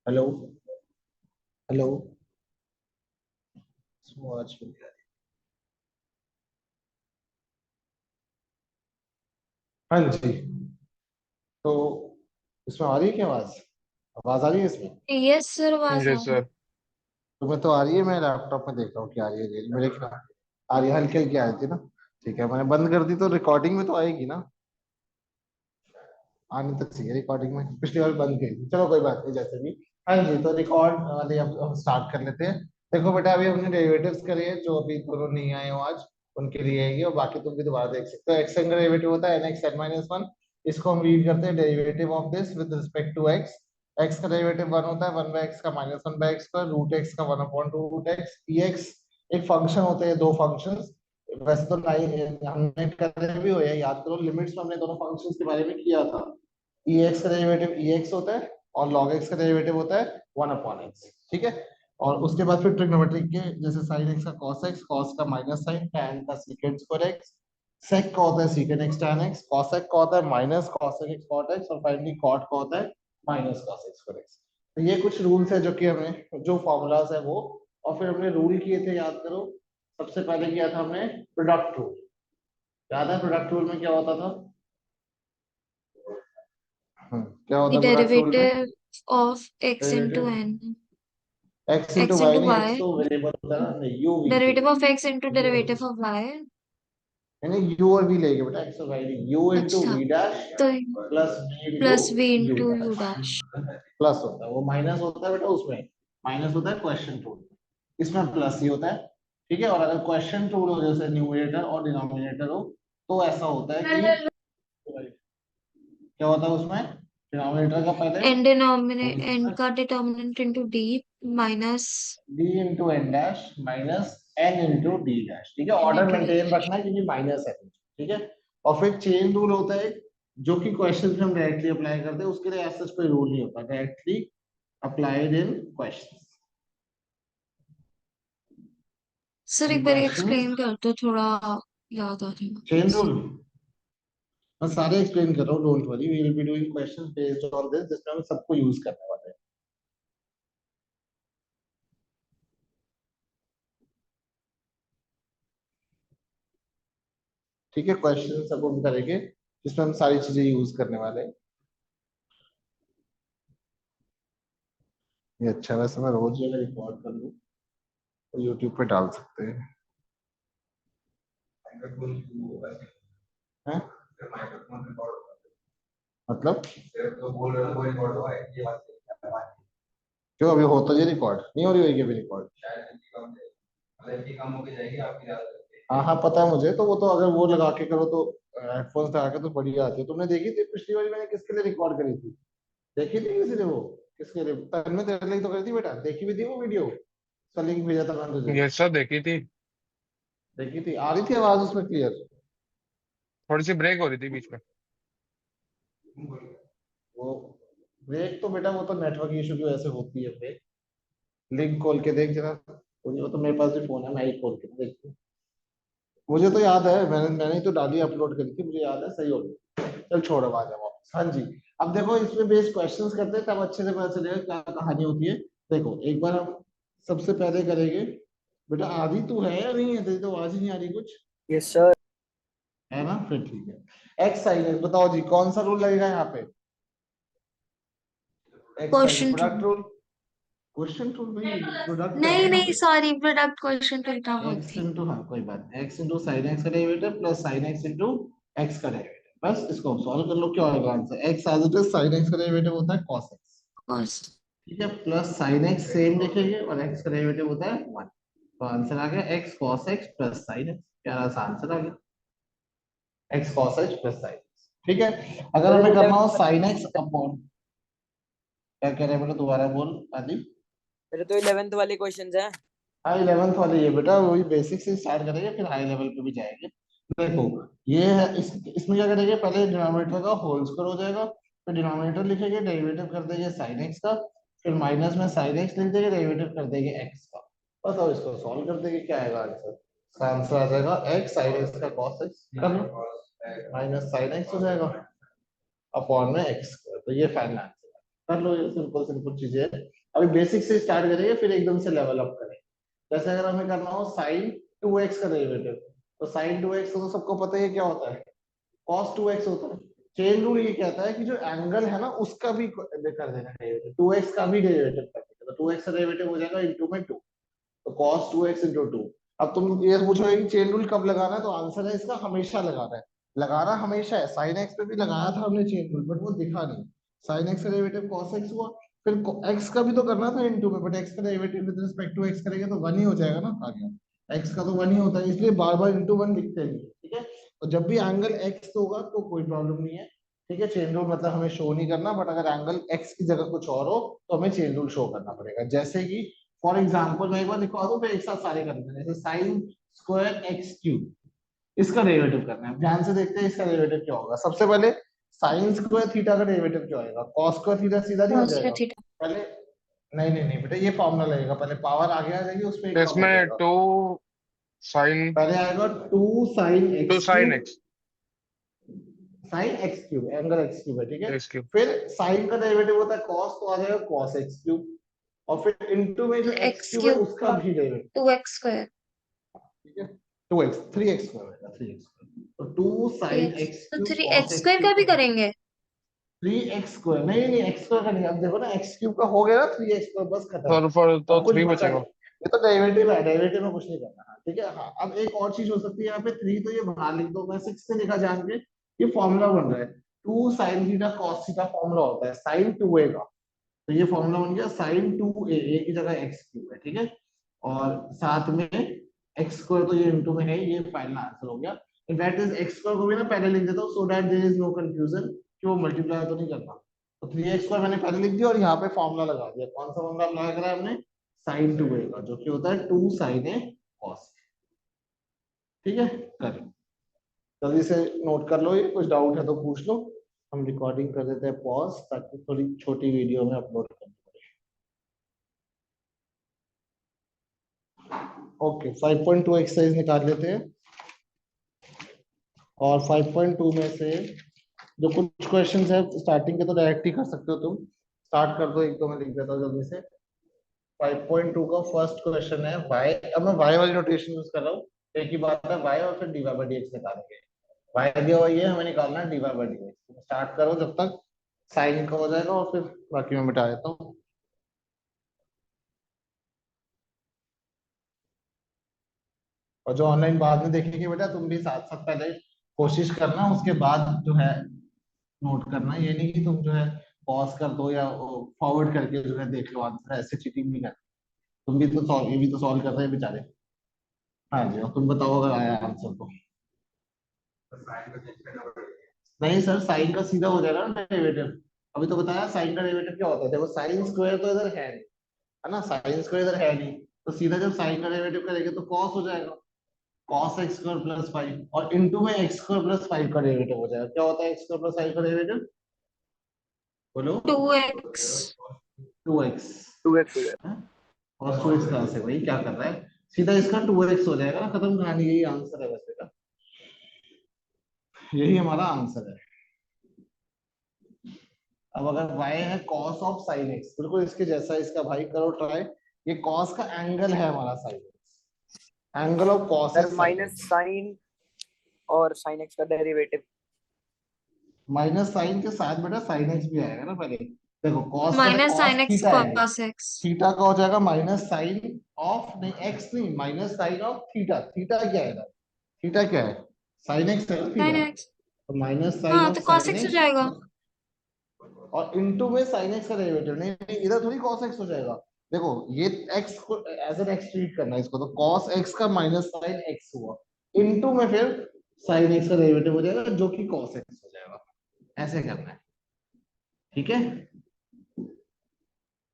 Hello. Hello. आवाज क्यों नहीं आ रही? हाँ जी। तो इसमें आ रही है क्या आवाज? आवाज आ रही है इसमें? यस सर, आवाज जी आ रही सर। है। तुम्हें तो आ रही है, मैं लैपटॉप में देख रहा हूँ कि आ रही है नहीं। मेरे क्या आ रही है? हल्की हल्की आ रही थी ना। ठीक है, मैंने बंद कर दी तो रिकॉर्डिंग में तो आएगी ना। आनी तो चाहिए रिकॉर्डिंग में, पिछली बार बंद की थी। चलो कोई बात नहीं, जैसे भी। हाँ जी, तो रिकॉर्ड वाले अब हम स्टार्ट कर लेते हैं। देखो बेटा, अभी हमने डेरिवेटिव्स करे हैं, जो अभी दोनों नहीं आए हो आज उनके लिए है ये, और बाकी तुम भी दोबारा देख सकते हो। एक्स का डेरिवेटिव होता है n x n minus one. इसको हम रीड करते हैं derivative of this with respect to x. X का डेरिवेटिव वन होता है वन बाय एक्स का माइनस वन बाय एक्स का रूट एक्स का one upon root x e x. एक फंक्शन होते हैं, दो फंक्शंस। वैसे तो हमने करे भी हो या याद करो, लिमिट्स में हमने दोनों फंक्शंस के बारे में किया था। ई एक्स का डेरिवेटिव ई एक्स होता है और लॉग एक्स का डेरिवेटिव होता है वन अपॉन एक्स। ठीक है। और उसके बाद फिर ट्रिग्नोमेट्रिक के, जैसे साइन एक्स का कॉस एक्स, कॉस का माइनस साइन, टैन का सीकेंट स्क्वायर एक्स, सेक का होता है secant x tan x, cosec का होता है minus cosec x cot x, और फाइनली कॉट का होता है minus cos x square x. तो ये कुछ रूल्स है जो कि हमें, जो फॉर्मूलाज है वो। और फिर हमने रूल किए थे, याद करो। सबसे पहले किया था हमने प्रोडक्ट रूल। याद है प्रोडक्ट रूल में क्या होता था? क्या द होता प्रोडक्ट रूल में? Derivative of x into derivative n, x into x y into नहीं, एक्स वाई, तो वेरिएबल होता है ना, नहीं यू वी के डेरिवेटिव लिए। Of x into derivative of y. यानी यू और वी लेंगे बेटा, एक्स और वाई नहीं, यू इंटू अच्छा, वी डैश तो plus v into plus v u into u dash. Dash. Plus होता है, वो माइनस होता है बेटा उसमें। माइनस होता है क्वेश्चन रूल, इसमें प्लस ही होता है। ठीक है। और अगर क्वेश्चन रूल हो, जैसे न्यूमरेटर और डिनोमिनेटर हो, तो ऐसा होता है कि क्या होता है उसमें? डिनोमिनेटर का पहले n denominate, whole n square का determinant into d minus d into n dash minus n into d dash. ठीक है, n order into d maintain dash. रखना है क्योंकि माइनस है। ठीक है। और फिर चेन रूल होता है, जो कि क्वेश्चन में हम डायरेक्टली अप्लाई करते हैं, उसके लिए ऐसा कोई रूल नहीं होता, directly applied in question. Sir इन एक बार क्वेश्चन एक्सप्लेन कर दो, थोड़ा याद आ जाएगा चेन बस। रूल मैं सारे एक्सप्लेन कर रहा हूँ, don't worry, we will be doing questions based on this, जिसमें हम सबको यूज करने वाले हैं। ठीक है, क्वेश्चन सब हम करेंगे जिसमें हम सारी चीजें यूज करने वाले हैं। ये अच्छा, वैसे मैं रोज ये रिकॉर्ड कर लूँ तो यूट्यूब पे डाल सकते हैं। हैं? मतलब क्यों, अभी हो तो ये रिकॉर्ड नहीं हो रही होगी अभी रिकॉर्ड? हाँ हाँ, पता है मुझे, तो वो तो अगर वो लगा के करो तो हेडफोन्स लगा के तो बढ़िया आती है। तुमने देखी थी पिछली बार मैंने किसके लिए रिकॉर्ड करी थी? देखी थी किसी ने वो? किसके लिए? तन्मय तेरे लिए तो करी थी बेटा, देखी भी थी वो वीडियो? उसका लिंक भेजा था मैंने तुझे। ये सर देखी थी। देखी थी, आ रही थी आवाज उसमें क्लियर? थोड़ी सी ब्रेक हो रही थी बीच में। वो ब्रेक तो बेटा, वो तो नेटवर्क इशू की वजह से होती है ब्रेक। लिंक खोल के देख जरा, वो तो मेरे पास भी फोन है, मैं ही खोल के देखती हूँ। मुझे तो याद है, मैंने ही तो डाली, अपलोड करी थी, मुझे याद है, सही हो गई। चल छोड़ो, आ जाओ वापस। हाँ जी। अब देखो, इसमें बेस क्वेश्चंस करते हैं, तब अच्छे से पता चलेगा क्या कहानी होती है। देखो एक बार हम सबसे पहले करेंगे। बेटा आदि तू है या नहीं है? तेरी तो आवाज ही नहीं आ रही कुछ। Yes sir. है ना, फिर ठीक है। एक्स साइन एक्स, बताओ जी कौन सा रूल लगेगा यहाँ पे? X sine question two. Product rule. Question rule भाई, प्रोडक्ट है नहीं यहाँ नहीं, पे। सॉरी, प्रोडक्ट क्वेश्चन टू था एक्स बोलती। इंटू, हाँ कोई बात नहीं, एक्स इंटू साइन एक्स का derivative plus sine x into x का डेरिवेटिव। बस इसको सॉल्व कर लो, क्या होगा answer? X as it is, sine x का डेरिवेटिव होता है cos x। कॉस। ठीक है, प्लस साइन एक्स सेम लिखेंगे और एक्स का डेरिवेटिव होता है 1। तो आंसर आ गया x cos x plus sine x. प्यारा सा आंसर आ गया, x cos x plus sine x. ठीक है। अगर सर ये हमें करना हो 11th साइन एक्स अपॉन, क्या कह रहे हैं बेटा, दोबारा बोल आदि। मेरे तो 11th वाले क्वेश्चंस हैं। हाँ 11th वाले ये बेटा, वही बेसिक से स्टार्ट करेंगे, फिर हाई लेवल पे भी जाएंगे। देखो ये है, इसमें क्या करेंगे, पहले डिनोमिनेटर का होल स्क्वायर हो जाएगा, फिर डिनोमिनेटर लिखेंगे, डेरिवेटिव कर देंगे साइन एक्स का, फिर माइनस में साइन एक्स लिख देंगे, डेरिवेटिव कर देंगे एक्स का। बस अब इसको सॉल्व कर देंगे, क्या आएगा आंसर? इसका आंसर आ जाएगा एक्स साइन एक्स का कॉस एक्स कर लो, माइनस साइन एक्स हो जाएगा अपॉन में एक्स स्क्वायर। तो ये फाइनल आंसर कर लो, ये सिंपल सिंपल चीजें हैं। अभी बेसिक से स्टार्ट करेंगे फिर एकदम से लेवल अप करेंगे। जैसे अगर हमें करना हो साइन 2x का डेरिवेटिव, तो साइन 2x तो सबको पता ही है क्या होता है, cos 2x होता है। चेन रूल ये कहता है कि जो एंगल है ना उसका भी कर देना डेरिवेटिव, 2x का भी डेरिवेटिव कर देना, तो 2x का डेरिवेटिव हो जाएगा इनटू में 2, तो cos 2x into 2। अब तुम ये पूछोगे कि चेन रूल कब लगाना है, तो आंसर है इसका हमेशा लगाना है। लगाना हमेशा है, sin x पे भी लगाया था हमने चेन रूल, बट वो दिखा नहीं। sin x का डेरिवेटिव cos x हुआ, फिर x का भी तो करना था इनटू में, बट x का derivative with respect to x करेंगे तो 1 ही हो जाएगा ना आगे। x का तो 1 ही होता है, इसलिए बार बार इनटू 1 लिखते नहीं, ठीक है। तो जब भी एंगल x होगा तो कोई प्रॉब्लम नहीं है, ठीक है। चेन रूल मतलब हमें शो नहीं करना, बट अगर एंगल x की जगह कुछ और हो तो हमें चेन रूल शो करना पड़ेगा। जैसे कि फॉर एग्जाम्पल मैं एक बार लिखवा दूं, फिर एक साथ सारे कर देंगे। जैसे साइन स्क्वायर एक्स क्यूब, इसका डेरिवेटिव करना है, ध्यान से देखते हैं इसका डेरिवेटिव क्या होगा। सबसे पहले साइन स्क्वायर थीटा का डेरिवेटिव क्या होगा, कॉस स्क्वायर थीटा सीधा नहीं हो cos जाएगा थीटा। पहले। नहीं नहीं नहीं बेटा, ये फॉर्मूला लगेगा, पहले पावर आगे आ जाएगी, उसमें एक कम हो इसमें जाएगा। 2 sin पहले आएगा 2 sine 2 x sin cube, x sine x cube angle x cube है, ठीक है। x क्यूब फिर साइन का डेरिवेटिव होता है कॉस, तो आ जाएगा कॉस एक्स क्यूब, और फिर इनटू में जो एक्स x क्यूब है क्यूब उसका भी डेरिवेटिव, 2x स्क्वायर, ठीक है। 2x 3x स्क्वायर होगा, 3x तो 2 साइन 3x, एक्स तो cube cos 3x x square cube का भी का करेंगे। 3x स्क्वायर, नहीं नहीं एक्स स्क्वायर का नहीं, अब देखो ना एक्स क्यूब का हो गया ना 3x स्क्वायर, बस खत्म। पर तो अब कुछ 3 बचा बचेगा। नहीं, ये तो डेरिवेटिव है, डेरिवेटिव में कुछ नहीं करना, हाँ ठीक है। हाँ अब एक और चीज हो सकती है यहाँ पे 3, तो ये बाहर लिख दो, मैं 6 से लिखा जान के, ये फॉर्मूला बन रहा है 2 sine theta cos theta, formula होता है साइन 2a का, तो ये फॉर्मूला बन गया साइन 2a, a की जगह एक्स क्यूब है, ठीक है। और साथ में एक्स स्क्वायर, तो ये इनटू में है, ये फाइनल आंसर हो गया। दैट इज एक्स स्क्वायर को भी ना पहले लिख देता हूँ, so that there is no confusion कि वो मल्टीप्लाई तो नहीं करना। तो 3x स्क्वायर मैंने पहले लिख दिया और यहाँ पे फॉर्मूला लगा दिया। कौन सा फॉर्मूला लगा करा हमने, साइन 2a का, जो कि होता है 2 साइन ए कॉस, ठीक है। कर जल्दी से नोट कर लो, ये कुछ डाउट है तो पूछ लो। हम रिकॉर्डिंग कर देते हैं पॉज, ताकि थोड़ी छोटी वीडियो में अपलोड करनी पड़े। ओके 5.2 एक्सरसाइज निकाल लेते हैं, और 5.2 में से जो कुछ क्वेश्चंस है स्टार्टिंग के तो डायरेक्ट ही कर सकते हो तुम, स्टार्ट कर दो, एक तो मैं लिख देता हूँ जल्दी से। 5.2 का फर्स्ट क्वेश्चन है y, अब मैं y वाली नोटेशन यूज कर रहा हूँ, एक ही बात है y और फिर dy by dx निकालेंगे। y दिया हुआ ये हमें निकालना है dy by dx। स्टार्ट करो जब तक साइन का हो जाएगा, और फिर बाकी मैं मिटा देता हूँ। और जो ऑनलाइन बाद में देखेंगे बेटा, तुम भी साथ साथ पहले कोशिश करना, उसके बाद जो है नोट करना। ये नहीं कि तुम जो है पॉज कर दो या फॉरवर्ड करके जो है देख लो आंसर, ऐसे चीटिंग नहीं करना। तुम भी तो सॉल्व, ये भी तो सॉल्व कर रहे हैं बेचारे। हाँ जी, और तुम बताओ अगर आया आंसर तो। नहीं सर, साइन का सीधा हो जाएगा ना डेरिवेटिव, अभी तो बताया साइन का डेरिवेटिव क्या होता है। देखो साइन स्क्वायर तो इधर है नहीं, है ना, साइन स्क्वायर इधर है नहीं, तो सीधा जब साइन का डेरिवेटिव करेंगे तो कॉस हो जाएगा, cos x स्क्वायर प्लस 5, और इनटू में x स्क्वायर प्लस 5 का डेरिवेटिव हो जाएगा। क्या होता है x स्क्वायर प्लस 5 का डेरिवेटिव, बोलो। 2x 2x, 2x हो जाएगा। और 2x कहां से, भाई क्या कर रहा है, सीधा इसका 2x हो जाएगा ना, खत्म कहानी, यही आंसर है वैसे का, यही हमारा आंसर है। अब अगर y है cos ऑफ sin x, बिल्कुल इसके जैसा, इसका भाई करो ट्राई। ये cos का एंगल है हमारा sin x, angle of cos sir is sin minus x। Sine और साइन एक्स का डेरिवेटिव। माइनस साइन के साथ बेटा sin x भी आएगा ना पहले। देखो cos, पहले minus cos sine x theta है, कॉस एक्स, थीटा का हो जाएगा माइनस साइन ऑफ, नहीं x नहीं, minus sine of theta. Theta क्या है, थीटा क्या है, साइन एक्स है ना साइन थीटा, एक्स, तो माइनस साइन हाँ ऑफ तो कॉस साइन एक्स हो एक्स, जाएगा। और इनटू में साइन एक्स का डेरिवेटिव, नहीं नहीं इधर थोड़ी cos x हो जाएगा। देखो ये x को एज एन x ट्रीट करना है इसको, तो cos x का माइनस साइन x हुआ, इनटू में फिर साइन x का डेरिवेटिव हो जाएगा जो कि cos x हो जाएगा, ऐसे करना है, ठीक है।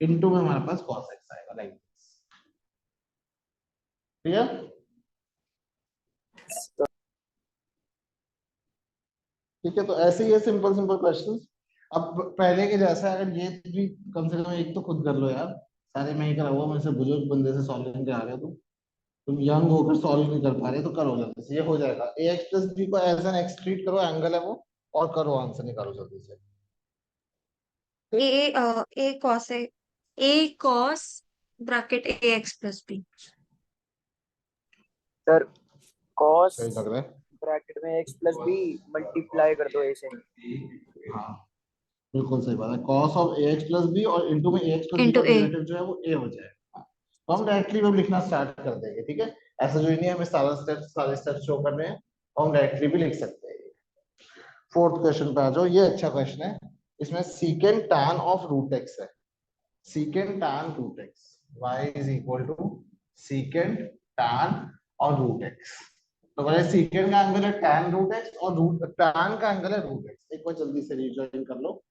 इनटू में हमारे पास cos x आएगा, लाइक दिस, क्लियर। ठीक है, तो ऐसे ही है सिंपल सिंपल क्वेश्चंस। अब पहले के जैसा अगर ये भी कम से कम एक तो खुद कर लो यार, सारे मैं ही करा हुआ, मेरे से बुजुर्ग बंदे से सॉल्विंग के आ गए तुम यंग होकर सॉल्व नहीं कर पा रहे, तो करो जल्दी से, ये हो जाएगा। ए एक्स प्लस बी को एज एन एक्स ट्रीट करो, एंगल है वो, और करो आंसर निकालो जल्दी से। A cos A cos bracket AX plus B। Sir cos सही लग रहा है। ब्रैकेट में x प्लस बी मल्टीप्लाई कर दो a से। हाँ बिल्कुल सही बात है, cos of ax plus b और इनटू में ax प्लस बी का Into A। डेरिवेटिव जो है वो a हो जाएगा। तो हम डायरेक्टली वो लिखना स्टार्ट कर देंगे, ठीक है। ऐसा जो ही नहीं है, हमें सारे स्टेप्स शो करने हैं, तो हम डायरेक्टली भी लिख सकते हैं। फोर्थ क्वेश्चन पे आ जाओ, ये अच्छा क्वेश्चन है। इसमें secant tan of root x है। Secant tan root x y is equal to secant tan और रूट एक्स। तो बोले सीकेंट का एंगल है tan रूट एक्स और रूट tan का एंगल है रूट एक्स। एक बार जल्दी से रिजॉइन कर लो।